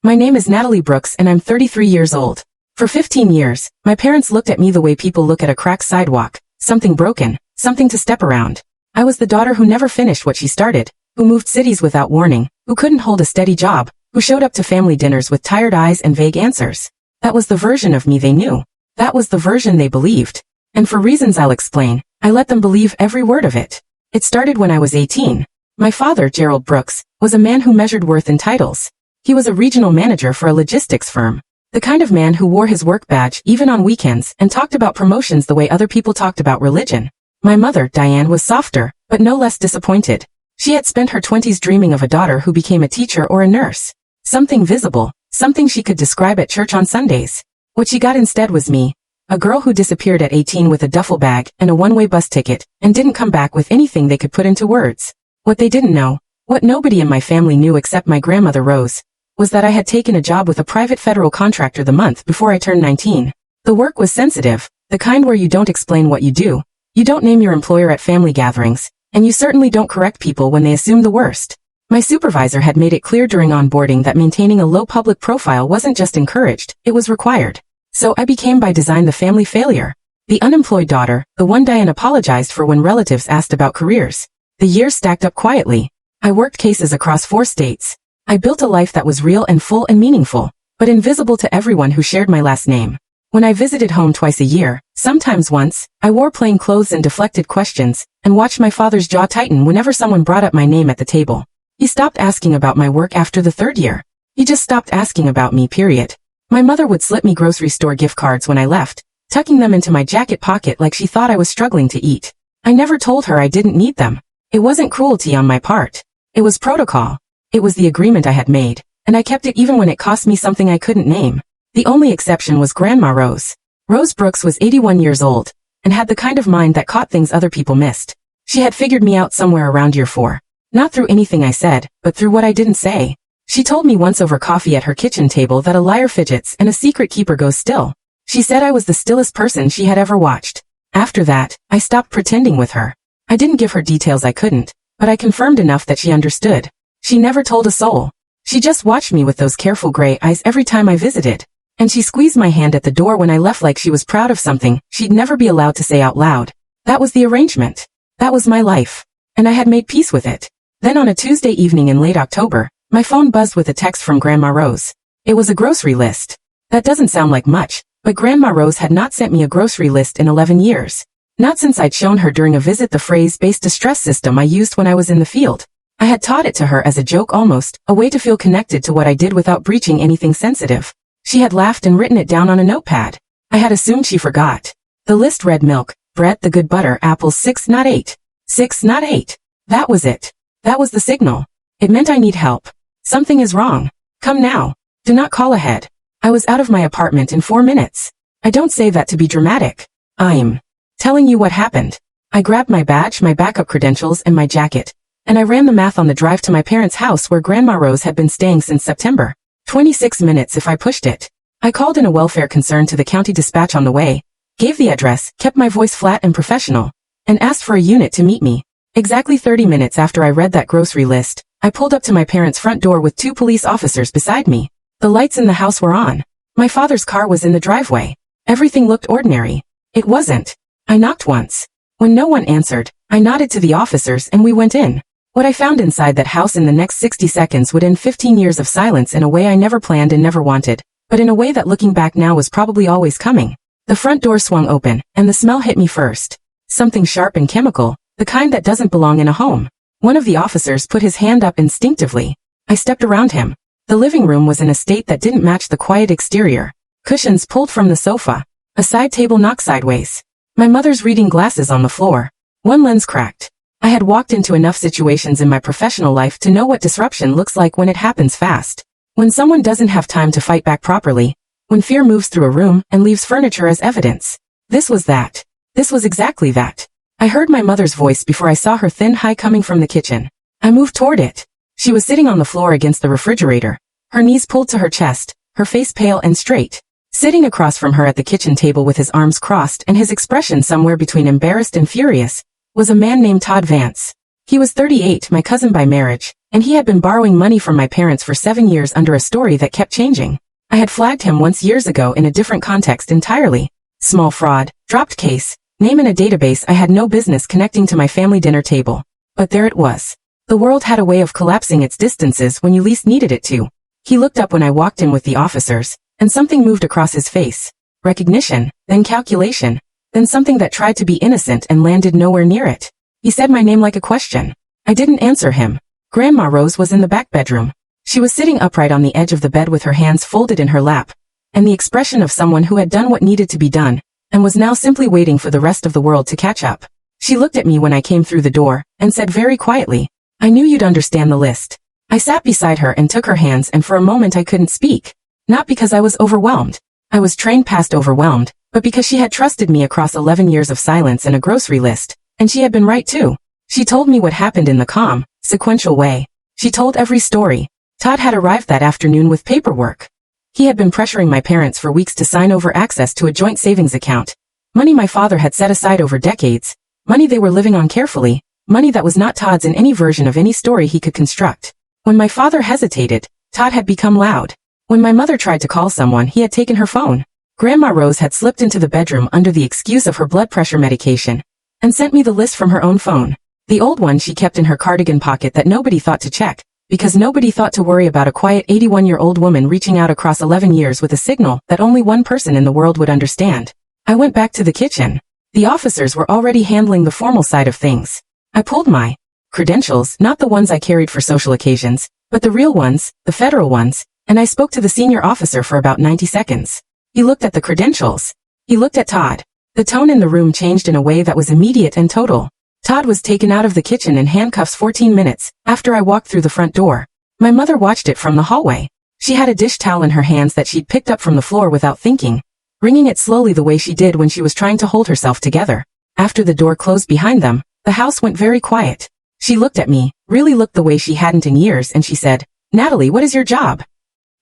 My name is Natalie Brooks and I'm 33 years old. For 15 years, my parents looked at me the way people look at a cracked sidewalk, something broken, something to step around. I was the daughter who never finished what she started, who moved cities without warning, who couldn't hold a steady job, who showed up to family dinners with tired eyes and vague answers. That was the version of me they knew. That was the version they believed. And for reasons I'll explain, I let them believe every word of it. It started when I was 18. My father, Gerald Brooks, was a man who measured worth in titles. He was a regional manager for a logistics firm. The kind of man who wore his work badge even on weekends and talked about promotions the way other people talked about religion. My mother, Diane, was softer, but no less disappointed. She had spent her 20s dreaming of a daughter who became a teacher or a nurse. Something visible, something she could describe at church on Sundays. What she got instead was me. A girl who disappeared at 18 with a duffel bag and a one-way bus ticket and didn't come back with anything they could put into words. What they didn't know, what nobody in my family knew except my grandmother Rose, was that I had taken a job with a private federal contractor the month before I turned 19. The work was sensitive, the kind where you don't explain what you do, you don't name your employer at family gatherings, and you certainly don't correct people when they assume the worst. My supervisor had made it clear during onboarding that maintaining a low public profile wasn't just encouraged, it was required. So I became by design the family failure. The unemployed daughter, the one Diane apologized for when relatives asked about careers. The years stacked up quietly. I worked cases across 4 states. I built a life that was real and full and meaningful, but invisible to everyone who shared my last name. When I visited home twice a year, sometimes once, I wore plain clothes and deflected questions, and watched my father's jaw tighten whenever someone brought up my name at the table. He stopped asking about my work after the 3rd year. He just stopped asking about me, period. My mother would slip me grocery store gift cards when I left, tucking them into my jacket pocket like she thought I was struggling to eat. I never told her I didn't need them. It wasn't cruelty on my part. It was protocol. It was the agreement I had made, and I kept it even when it cost me something I couldn't name. The only exception was Grandma Rose. Rose Brooks was 81 years old, and had the kind of mind that caught things other people missed. She had figured me out somewhere around year 4. Not through anything I said, but through what I didn't say. She told me once over coffee at her kitchen table that a liar fidgets and a secret keeper goes still. She said I was the stillest person she had ever watched. After that, I stopped pretending with her. I didn't give her details I couldn't, but I confirmed enough that she understood. She never told a soul. She just watched me with those careful gray eyes every time I visited. And she squeezed my hand at the door when I left like she was proud of something she'd never be allowed to say out loud. That was the arrangement. That was my life. And I had made peace with it. Then on a Tuesday evening in late October, my phone buzzed with a text from Grandma Rose. It was a grocery list. That doesn't sound like much, but Grandma Rose had not sent me a grocery list in 11 years. Not since I'd shown her during a visit the phrase-based distress system I used when I was in the field. I had taught it to her as a joke almost, a way to feel connected to what I did without breaching anything sensitive. She had laughed and written it down on a notepad. I had assumed she forgot. The list read milk, bread, the good butter, apples, 6 not 8. 6 not 8. That was it. That was the signal. It meant I need help. Something is wrong. Come now. Do not call ahead. I was out of my apartment in 4 minutes. I don't say that to be dramatic. I'm telling you what happened. I grabbed my badge, my backup credentials, and my jacket, and I ran the math on the drive to my parents' house where Grandma Rose had been staying since September. 26 minutes if I pushed it. I called in a welfare concern to the county dispatch on the way, gave the address, kept my voice flat and professional, and asked for a unit to meet me. Exactly 30 minutes after I read that grocery list, I pulled up to my parents' front door with 2 police officers beside me. The lights in the house were on. My father's car was in the driveway. Everything looked ordinary. It wasn't. I knocked once. When no one answered, I nodded to the officers and we went in. What I found inside that house in the next 60 seconds would end 15 years of silence in a way I never planned and never wanted, but in a way that looking back now was probably always coming. The front door swung open, and the smell hit me first. Something sharp and chemical, the kind that doesn't belong in a home. One of the officers put his hand up instinctively. I stepped around him. The living room was in a state that didn't match the quiet exterior. Cushions pulled from the sofa. A side table knocked sideways. My mother's reading glasses on the floor. One lens cracked. I had walked into enough situations in my professional life to know what disruption looks like when it happens fast. When someone doesn't have time to fight back properly. When fear moves through a room and leaves furniture as evidence. This was that. This was exactly that. I heard my mother's voice before I saw her thin high coming from the kitchen. I moved toward it. She was sitting on the floor against the refrigerator. Her knees pulled to her chest, her face pale and straight. Sitting across from her at the kitchen table with his arms crossed and his expression somewhere between embarrassed and furious, was a man named Todd Vance. He was 38, my cousin by marriage, And he had been borrowing money from my parents for 7 years under a story that kept changing. I had flagged him once years ago in a different context entirely. Small fraud, dropped case, name in a database I had no business connecting to my family dinner table. But there it was. The world had a way of collapsing its distances when you least needed it to. He looked up when I walked in with the officers, and something moved across his face. Recognition, then calculation, then something that tried to be innocent and landed nowhere near it. He said my name like a question. I didn't answer him. Grandma Rose was in the back bedroom. She was sitting upright on the edge of the bed with her hands folded in her lap, and the expression of someone who had done what needed to be done, and was now simply waiting for the rest of the world to catch up. She looked at me when I came through the door, and said very quietly, "I knew you'd understand the list." I sat beside her and took her hands, and for a moment I couldn't speak. Not because I was overwhelmed. I was trained past overwhelmed, but because she had trusted me across 11 years of silence and a grocery list, and she had been right too. She told me what happened in the calm, sequential way. She told every story. Todd had arrived that afternoon with paperwork. He had been pressuring my parents for weeks to sign over access to a joint savings account. Money my father had set aside over decades. Money they were living on carefully. Money that was not Todd's in any version of any story he could construct. When my father hesitated, Todd had become loud. When my mother tried to call someone, he had taken her phone. Grandma Rose had slipped into the bedroom under the excuse of her blood pressure medication, and sent me the list from her own phone. The old one she kept in her cardigan pocket that nobody thought to check, because nobody thought to worry about a quiet 81-year-old woman reaching out across 11 years with a signal that only one person in the world would understand. I went back to the kitchen. The officers were already handling the formal side of things. I pulled my credentials, not the ones I carried for social occasions, but the real ones, the federal ones, and I spoke to the senior officer for about 90 seconds. He looked at the credentials. He looked at Todd. The tone in the room changed in a way that was immediate and total. Todd was taken out of the kitchen in handcuffs 14 minutes after I walked through the front door. My mother watched it from the hallway. She had a dish towel in her hands that she'd picked up from the floor without thinking, wringing it slowly the way she did when she was trying to hold herself together. After the door closed behind them, the house went very quiet. She looked at me, really looked the way she hadn't in years, and she said, "Natalie, what is your job?"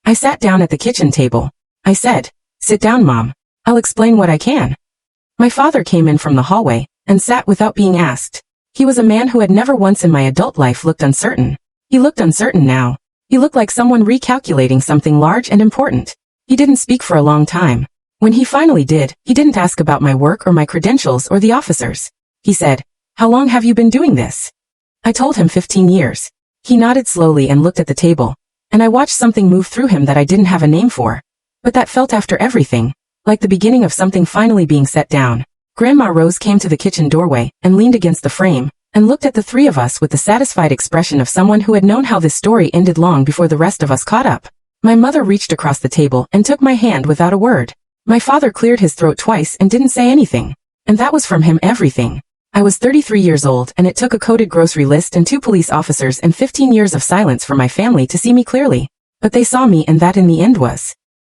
I sat down at the kitchen table. I said, "Sit down, Mom. I'll explain what I can." My father came in from the hallway and sat without being asked. He was a man who had never once in my adult life looked uncertain. He looked uncertain now. He looked like someone recalculating something large and important. He didn't speak for a long time. When he finally did, he didn't ask about my work or my credentials or the officers. He said, "How long have you been doing this?" I told him 15 years. He nodded slowly and looked at the table, and I watched something move through him that I didn't have a name for, but that felt after everything, like the beginning of something finally being set down. Grandma Rose came to the kitchen doorway and leaned against the frame and looked at the three of us with the satisfied expression of someone who had known how this story ended long before the rest of us caught up. My mother reached across the table and took my hand without a word. My father cleared his throat twice and didn't say anything. And that was from him everything. I was 33 years old, and it took a coded grocery list and 2 police officers and 15 years of silence from my family to see me clearly. But they saw me, and that in the end was